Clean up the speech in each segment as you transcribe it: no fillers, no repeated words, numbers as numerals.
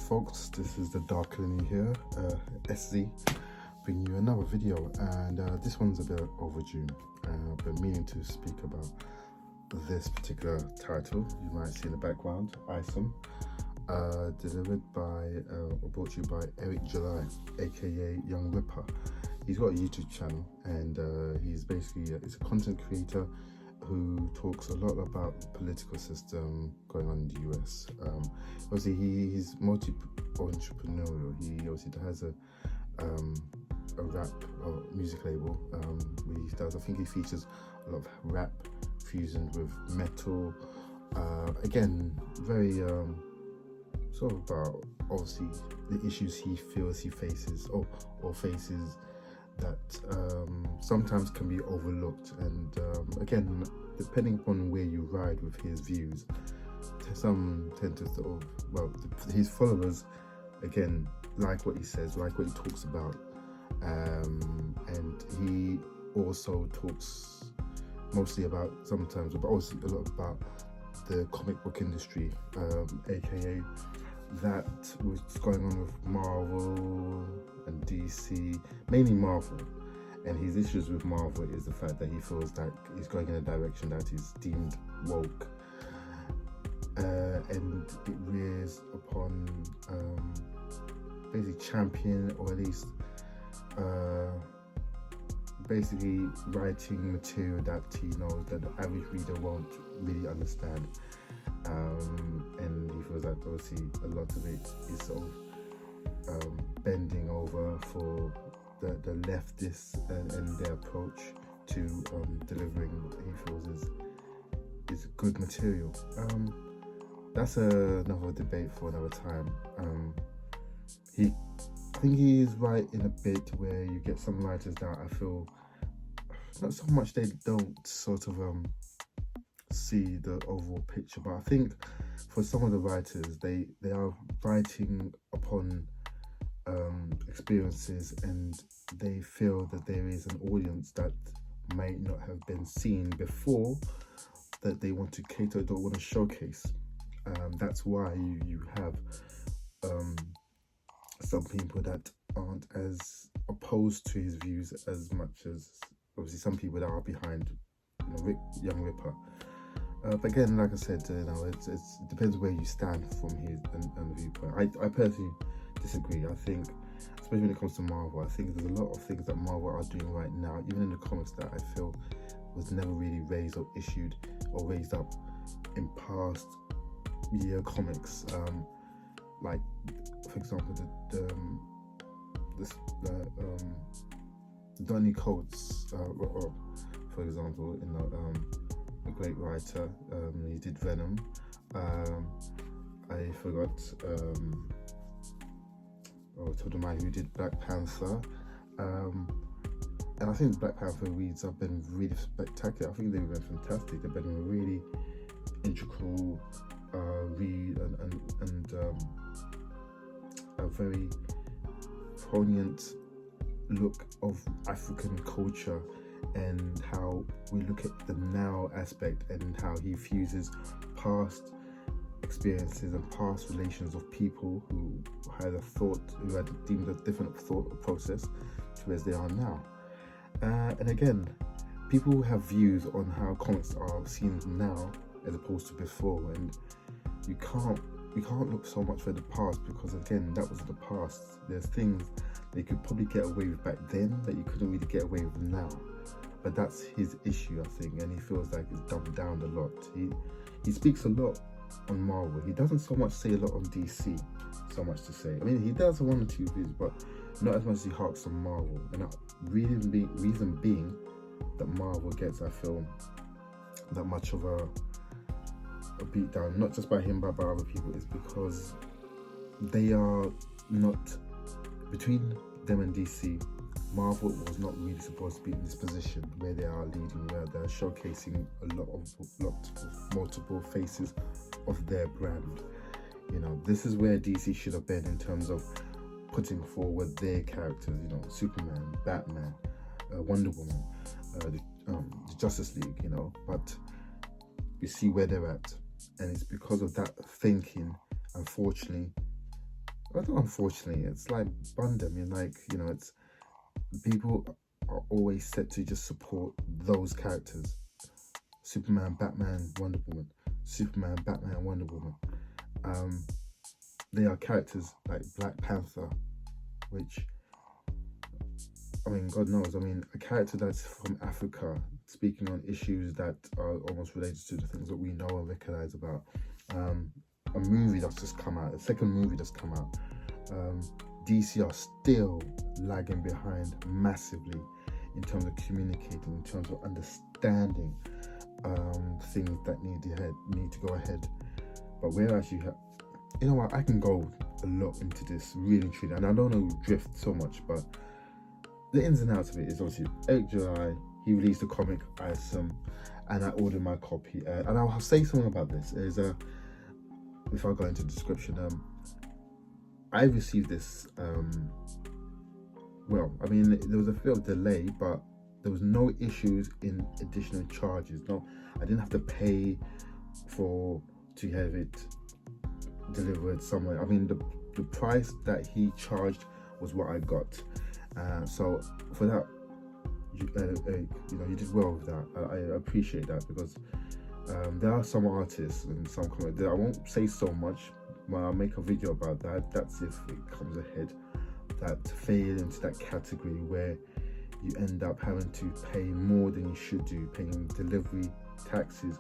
folks, this is the Dark Linear here, SZ, bringing you another video, and this one's a bit overdue. I've been meaning to speak about this particular title. You might see in the background, Isom, delivered by, or brought to you by Eric July, aka Young Ripper. He's got a YouTube channel, and he's basically he's a content creator who talks a lot about the political system going on in the US. Obviously, he's multi-entrepreneurial. He obviously has a rap or music label. He does. I think he features a lot of rap fusion with metal. Again, very sort of about obviously the issues he feels he faces or faces that sometimes can be overlooked, and again, depending upon where you ride with his views, some tend to sort of, well, his followers again like what he says, like what he talks about, and he also talks mostly about, sometimes, but also a lot about the comic book industry, aka that was going on with Marvel and DC, mainly Marvel. And his issues with Marvel is the fact that he feels like he's going in a direction that is deemed woke, and it rears upon basically champion, or at least basically writing material that he knows that the average reader won't really understand. And he feels that obviously a lot of it is sort of bending over for the leftists and their approach to delivering what he feels is good material. That's another debate for another time. I think he is right in a bit where you get some writers that I feel not so much they don't sort of see the overall picture, but I think for some of the writers, they are writing upon experiences, and they feel that there is an audience that might not have been seen before, that they want to cater, don't want to showcase. That's why you have some people that aren't as opposed to his views as much as obviously some people that are behind, Young Ripper. But again, like I said, it depends where you stand from his and viewpoint. I personally disagree. I think, especially when it comes to Marvel, I think there's a lot of things that Marvel are doing right now, even in the comics, that I feel was never really raised or issued or raised up in past year comics. Like, for example, the Donny Coates, for example, a great writer. He did Venom. I forgot. To the man who did Black Panther. And I think Black Panther reads have been really spectacular. I think they've been fantastic. They've been a really integral read and a very poignant look of African culture, and how we look at the now aspect, and how he fuses past experiences and past relations of people who had deemed a different thought process to as they are now. And again, people have views on how comics are seen now as opposed to before, and we can't look so much for the past, because again, that was the past. There's things they could probably get away with back then that you couldn't really get away with now. But that's his issue, I think, and he feels like it's dumbed down a lot. He speaks a lot on Marvel. He doesn't so much say a lot on DC, so much to say. I mean, he does one or two views, but not as much as he harks on Marvel. And reason being that Marvel gets, I feel, that much of a beat down, not just by him but by other people, is because they are not, between them and DC, Marvel was not really supposed to be in this position where they are leading, where they're showcasing a lot of multiple faces of their brand. This is where DC should have been in terms of putting forward their characters. Superman, Batman, Wonder Woman, the Justice League. But you see where they're at, and it's because of that thinking, unfortunately, Well, not unfortunately, it's like Bundam. You're like, it's people are always set to just support those characters: Superman, Batman, Wonder Woman, Superman, Batman, Wonder Woman. Um, they are characters like Black Panther, which, I mean, God knows. I mean, a character that's from Africa speaking on issues that are almost related to the things that we know and recognize about. A movie that's just come out, a second movie that's come out. DC are still lagging behind massively in terms of communicating, in terms of understanding things that need to go ahead. But whereas you have, you know what, I can go a lot into this really truly, and I don't know drift so much, but the ins and outs of it is obviously 8th July, he released the comic Isom, and I ordered my copy. And I'll say something about this. If I go into the description, I received this. Well, I mean, there was a bit of delay, but there was no issues in additional charges. No, I didn't have to pay to have it delivered somewhere. I mean, the price that he charged was what I got. So for that, you did well with that. I appreciate that, because there are some artists and some comments that I won't say so much, but I'll make a video about that. That's if it comes ahead, that fade into that category where you end up having to pay more than you should do, paying delivery taxes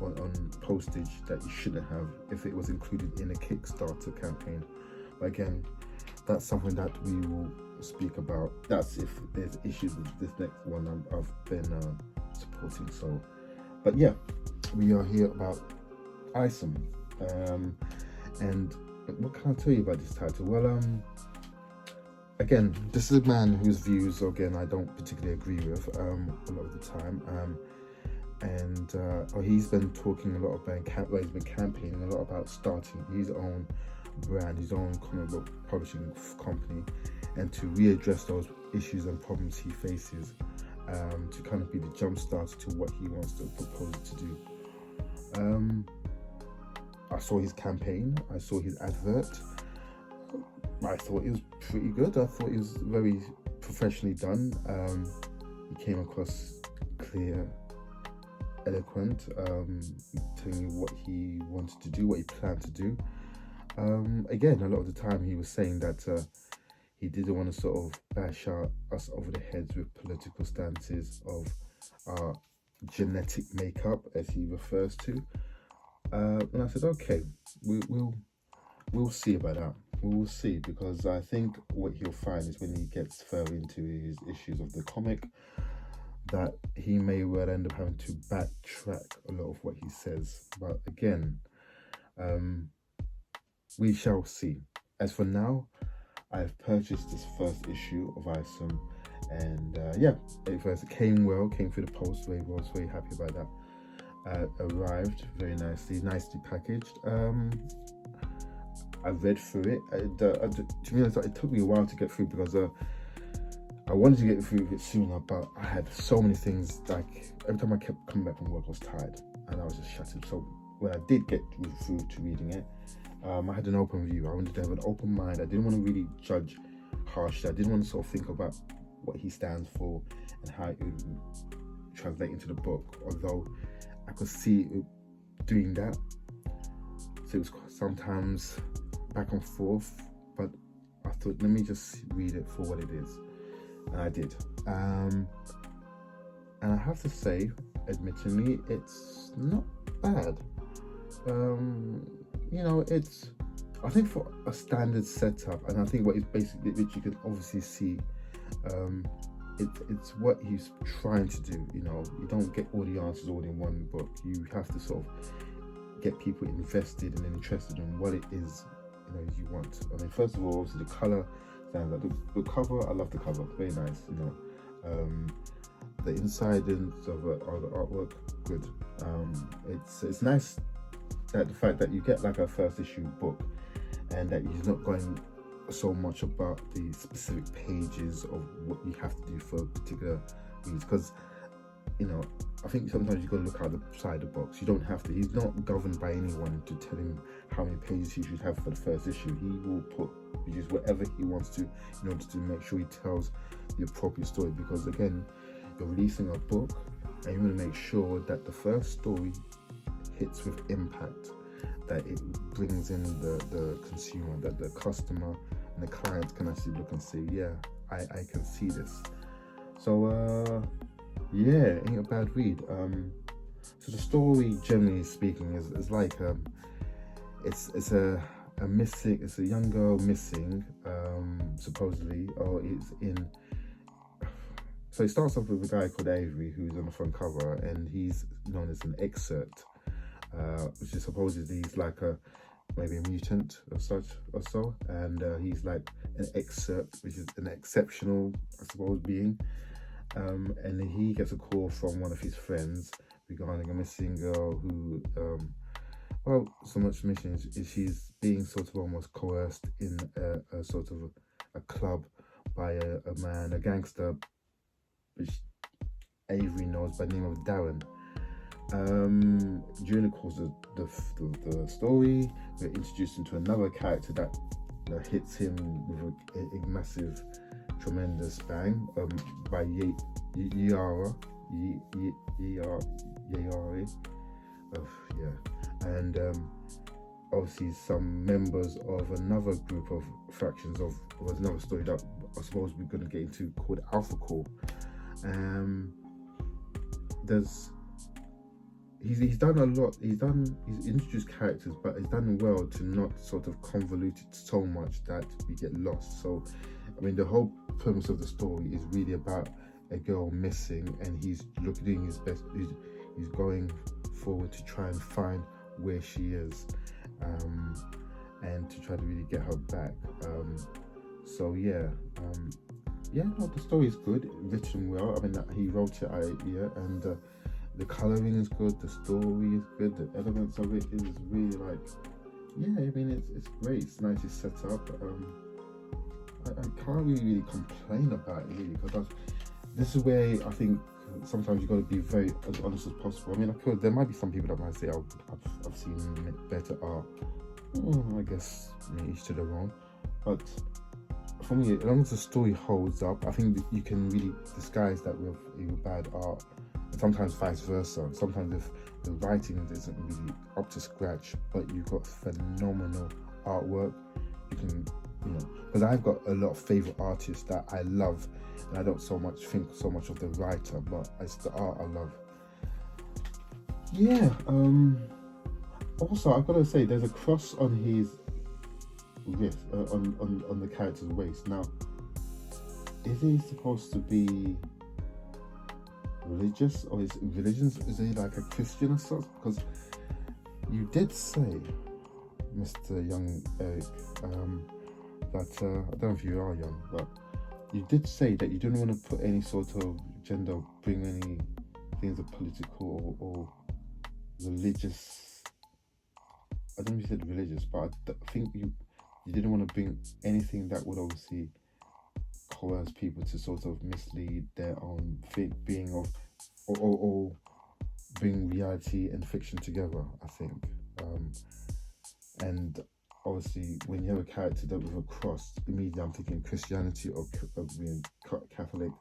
on postage that you shouldn't have if it was included in a Kickstarter campaign. But again, that's something that we will speak about. That's if there's issues with this next one I've been supporting. So, but yeah, we are here about Isom. And what can I tell you about this title? Well, again, this is a man whose views, again, I don't particularly agree with a lot of the time. He's been talking a lot about, he's been campaigning a lot about starting his own brand, his own comic book publishing company, and to readdress those issues and problems he faces, to kind of be the jump starter to what he wants to propose to do. I saw his campaign, I saw his advert. I thought it was pretty good. I thought it was very professionally done. He came across clear, eloquent, telling you what he wanted to do, what he planned to do. Again, a lot of the time he was saying that he didn't want to sort of bash us over the heads with political stances of our genetic makeup, as he refers to. And I said, okay, we'll see about that. We will see, because I think what he'll find is when he gets further into his issues of the comic, that he may well end up having to backtrack a lot of what he says. But again, we shall see. As for now, I've purchased this first issue of Isom, and it came well, came through the post very well. I was very happy about that. Arrived very nicely packaged. I read through it. To be honest, it took me a while to get through, because I wanted to get through it sooner, but I had so many things. Like, every time I kept coming back from work, I was tired and I was just shattered. So when I did get through to reading it, I had an open view. I wanted to have an open mind. I didn't want to really judge harshly. I didn't want to sort of think about what he stands for and how it would translate into the book, although I could see it doing that. So it was sometimes back and forth, but I thought, let me just read it for what it is, and I did. And I have to say, admittedly, it's not bad. It's, I think, for a standard setup, and I think what is basically, which you can obviously see, it's what he's trying to do. You don't get all the answers all in one book. You have to sort of get people invested and interested in what it is you want. I mean, first of all, obviously the color stands out. The cover, I love the cover, very nice. The inside of the artwork, good. It's nice that the fact that you get like a first issue book, and that he's not going so much about the specific pages of what you have to do for a particular reads, because I think sometimes you've got to look outside the box. You don't have to. He's not governed by anyone to tell him how many pages he should have for the first issue. He will use whatever he wants to in order to make sure he tells the appropriate story. Because again, you're releasing a book and you want to make sure that the first story hits with impact, that it brings in the consumer, that the customer and the client can actually look and say, yeah, I can see this. So yeah, ain't a bad read. So the story, generally speaking, is like it's a young girl missing, supposedly, or it's in. So it starts off with a guy called Avery who's on the front cover, and he's known as an excerpt, which is supposedly he's like maybe a mutant or such or so, and he's like an excerpt, which is an exceptional, I suppose, being. And then he gets a call from one of his friends regarding a missing girl who, so much missing is she's being sort of almost coerced in a sort of a club by a man, a gangster, which Avery knows by the name of Darren. During the course of the story, we're introduced into another character that hits him with a massive, tremendous bang, by Yara, and obviously some members of another group of fractions of another story that I suppose we're going to get into called Alpha Core. He's done a lot. He's introduced characters, but he's done well to not sort of convolute it so much that we get lost. So, I mean, the whole premise of the story is really about a girl missing, and he's doing his best. He's going forward to try and find where she is, and to try to really get her back. The story is good, written well. I mean, he wrote it, and the coloring is good, the story is good, the elements of it is really it's great. It's nicely set up. I can't really complain about it really, because this is where I think sometimes you've got to be very as honest as possible. I mean, there might be some people that might say, I've seen better art. I guess each to their own. But for me, as long as the story holds up, I think that you can really disguise that with bad art. And sometimes vice versa. Sometimes if the writing isn't really up to scratch, but you've got phenomenal artwork, you can, because I've got a lot of favorite artists that I love, and I don't think so much of the writer, but it's the art I love. Yeah. Also, I've got to say, there's a cross on his wrist, on the character's waist. Now, is he supposed to be religious, or is he like a Christian or something? Because you did say, Mr. Young Eric, that I don't know if you are young, but you did say that you didn't want to put any sort of gender, bring any things of political or religious. I don't know if you said religious, but I think you didn't want to bring anything that would obviously coerce people to sort of mislead their own being of, or bring reality and fiction together, I think. And obviously, when you have a character that with a cross, immediately I'm thinking Christianity or being Catholic.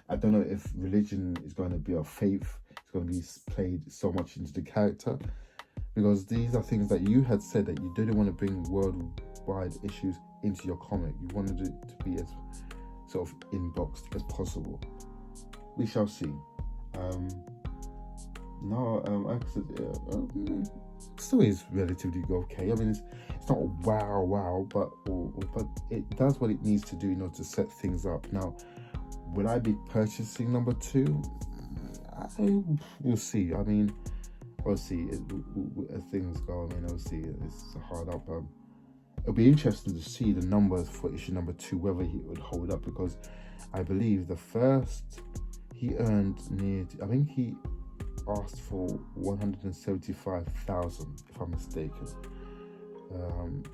I don't know if religion is going to be a faith. It's going to be played so much into the character, because these are things that you had said that you didn't want to bring worldwide issues into your comic. You wanted it to be as sort of inboxed as possible. We shall see. Story is relatively okay. I mean, it's not wow, but it does what it needs to do in order to set things up. Now, will I be purchasing number 2? We'll see. I mean, we'll see as things go. I mean, we'll see. It's hard up. It'll be interesting to see the numbers for issue number 2, whether he would hold up, because I believe the first he earned I think he asked for 175,000, if I'm mistaken.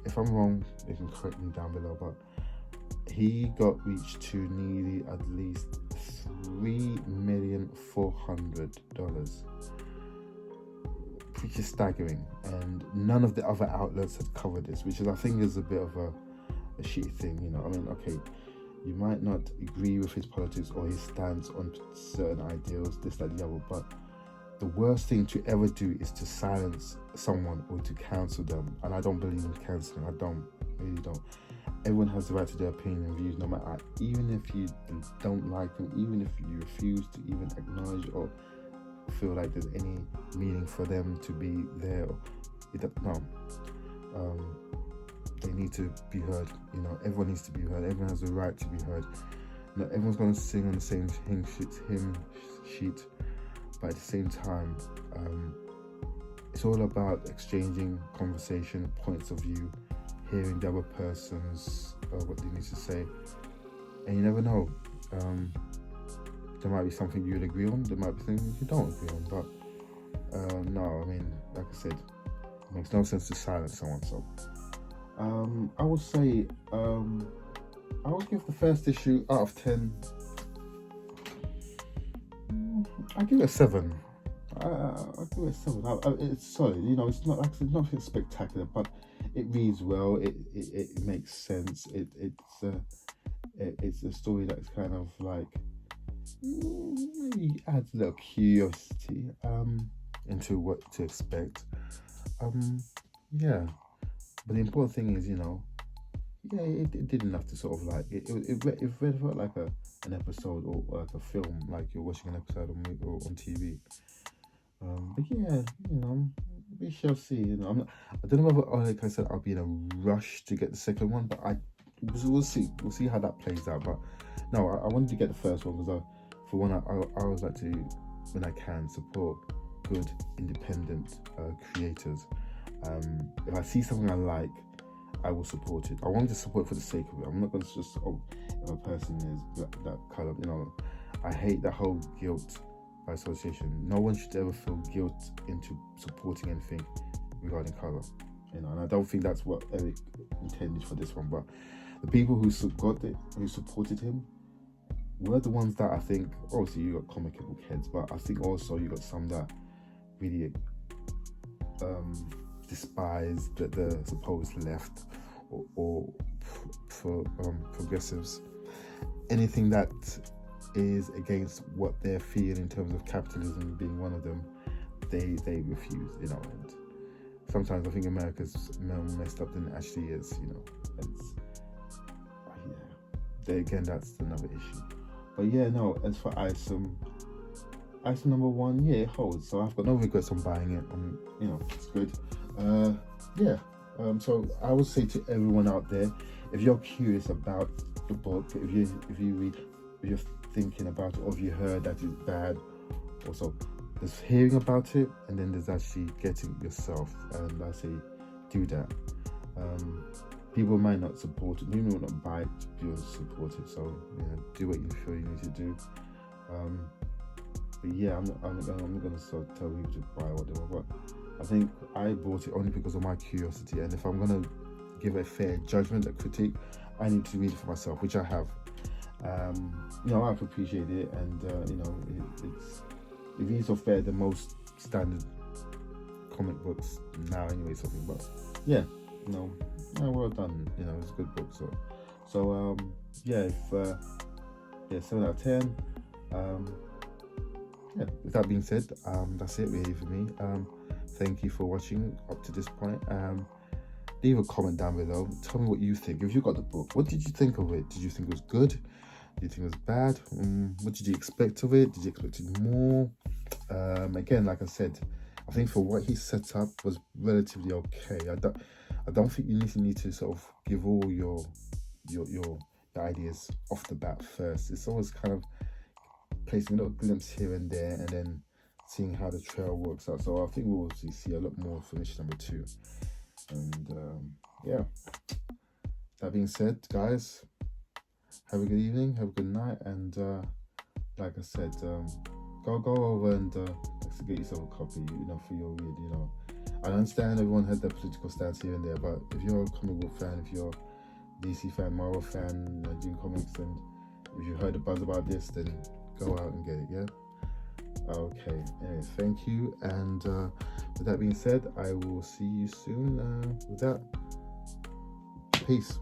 If I'm wrong, you can correct me down below, but he got reached to nearly at least $3,400,000, which is staggering. And none of the other outlets had covered this, which is, I think, is a bit of a shitty thing. You know, I mean, okay, you might not agree with his politics or his stance on certain ideals, this, that, the other, but the worst thing to ever do is to silence someone or to cancel them. And I don't believe in cancelling. I really don't. Everyone has the right to their opinion and views, no matter, even if you don't like them, even if you refuse to even acknowledge or feel like there's any meaning for them to be there. They need to be heard. You know, everyone needs to be heard. Everyone has the right to be heard. Not everyone's going to sing on the same hymn sheet, but at the same time, it's all about exchanging conversation, points of view, hearing the other person's what they need to say, and you never know. There might be something you'd agree on. There might be things you don't agree on. But no, I mean, like I said, it makes no sense to silence someone. So I would say I would give the first issue out of 10. I give it a 7. I give it a 7. It's solid. You know, it's not like, it's nothing spectacular, but it reads well. It makes sense. It's a story that's kind of like maybe adds a little curiosity into what to expect. Yeah. But the important thing is, you know, yeah, it did enough to sort of like it felt like an episode or like a film, like you're watching an episode or on TV. But yeah, you know, we shall see. You know, I don't know whether, like I said, I'll be in a rush to get the second one, but we'll see. We'll see how that plays out. But no, I wanted to get the first one because for one, I always like to, when I can, support good independent creators. If I see something I like, I will support it. I won't just support it for the sake of it. I'm not going to just, if a person is that colour, you know, I hate that whole guilt by association. No one should ever feel guilt into supporting anything regarding colour, you know, and I don't think that's what Eric intended for this one. But the people who supported him were the ones that I think, obviously you got comic book heads, but I think also you got some that really despise the supposed left or progressives. Anything that is against what they're feeling in terms of capitalism being one of them, they refuse, you know. And sometimes I think America's more messed up than it actually is, you know. Again, that's another issue. But yeah, no, as for Isom number 1, yeah, it holds. So I've got no regrets on buying it. You know, it's good. So I would say to everyone out there, if you're curious about the book, if you read, if you're thinking about it, or if you heard that it's bad, also there's hearing about it, and then there's actually getting it yourself. And I say, do that. People might not support it, people might not buy it, you want to support it. So yeah, do what you feel you need to do. But yeah, I'm not gonna sort of tell people to buy whatever. But I think I bought it only because of my curiosity, and if I'm gonna give a fair judgment, a critique, I need to read it for myself, which I have. You know, I've appreciated it, and you know, it reads off better than most standard comic books now, anyway. Something, but yeah, you know, well done. You know, it's a good book. So yeah, 7 out of 10. Yeah, with that being said, that's it really for me. Thank you for watching up to this point. Leave a comment down below. Tell me what you think. If you got the book, what did you think of it? Did you think it was good? Did you think it was bad? What did you expect of it? Did you expect more? Again, like I said, I think for what he set up was relatively okay. I don't think you need to sort of give all your ideas off the bat first. It's always kind of placing a little glimpse here and there, and then seeing how the trail works out. So I think we'll see a lot more from issue number 2. And yeah, that being said, guys, have a good evening, have a good night, and like I said, go over and get yourself a copy, you know, for your read. You know, I understand everyone had their political stance here and there, but if you're a comic book fan, if you're a DC fan, Marvel fan, doing comics, and if you heard a buzz about this, then go out and get it. Yeah. Okay. Anyways, thank you. And with that being said, I will see you soon. With that, peace.